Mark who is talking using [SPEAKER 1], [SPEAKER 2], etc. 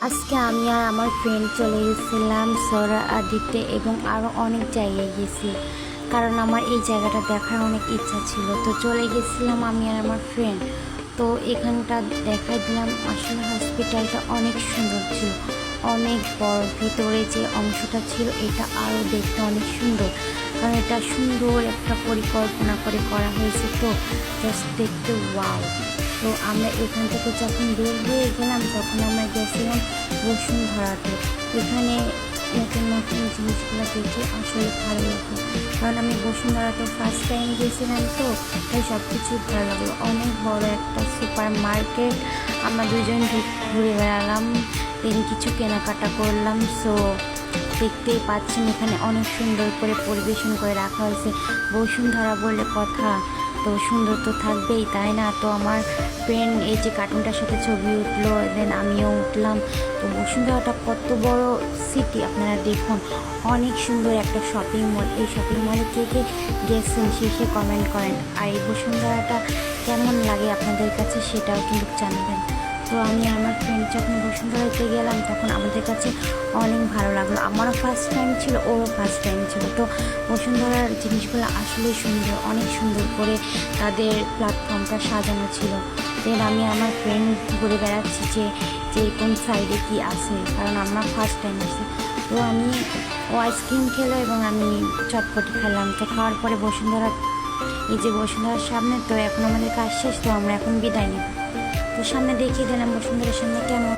[SPEAKER 1] আজকে আমি আর আমার ফ্রেন্ড চলে গেছিলাম সোহরাওয়ার্দীতে এবং আরও অনেক জায়গায় গেছি, কারণ আমার এই জায়গাটা দেখার অনেক ইচ্ছা ছিল। তো চলে গেছিলাম আমি আর আমার ফ্রেন্ড। তো এখানটা দেখাই দিলাম। আসলে হসপিটালটা অনেক সুন্দর ছিল, অনেক বড়। ভিতরে যে অংশটা ছিল এটা আরও দেখতে অনেক সুন্দর, কারণ এটা সুন্দর একটা পরিকল্পনা করে করা হয়েছে। তো জাস্ট দেখতে ওয়াও। তো আমরা এখান থেকে যখন বের হয়ে গেলাম তখন আমরা গেছিলাম বসুন্ধরাতে। এখানে নতুন নতুন জিনিসগুলো দেখে আসলে ভালো লাগলো, কারণ আমি বসুন্ধরাতে ফার্স্ট টাইম গেছিলাম। তো তাই সব কিছুই ভালো লাগলো। অনেক বড় একটা সুপার মার্কেট। আমরা দুজন ঘুরে বেড়ালাম, দেন কিছু কেনাকাটা করলাম। সো দেখতেই পাচ্ছেন এখানে অনেক সুন্দর করে পরিবেশন করে রাখা হয়েছে। বসুন্ধরা বলে কথা, তো সুন্দর তো থাকবেই, তাই না? তো আমার ফ্রেন্ড এই যে কার্টুনটার সাথে ছবি উঠলো, দেন আমিও উঠলাম। তো বসুন্ধরাটা কত বড় সিটি আপনারা দেখুন, অনেক সুন্দর একটা শপিং মল। এই শপিং মলে কে কে গেছেন সে কমেন্ট করেন, আর এই বসুন্ধরাটা কেমন লাগে আপনাদের কাছে সেটাও কিন্তু জানাবেন। তো আমি আমার ফ্রেন্ড যখন বসুন্ধরাতে গেলাম তখন আমাদের কাছে অনেক ভালো লাগলো। আমারও ফার্স্ট টাইম ছিল, ওরও ফার্স্ট টাইম ছিল। তো বসুন্ধরার জিনিসগুলো আসলেই সুন্দর, অনেক সুন্দর করে তাদের প্ল্যাটফর্মটা সাজানো ছিল। দেন আমি আমার ফ্রেন্ড ঘুরে বেড়াচ্ছি যে কোন সাইডে কি আছে, কারণ আমার ফার্স্ট টাইম আসছে। তো আমি ও আইসক্রিম খেলো এবং আমি চটপটি খেলাম। তো খাওয়ার পরে বসুন্ধরা, এই যে বসুন্ধরার সামনে, তো এখন আমাদের কাজ শেষ, তো আমরা এখন বিদায় নেব। তো সামনে দেখিয়ে দিলাম বসুন্ধরার সামনে কেমন।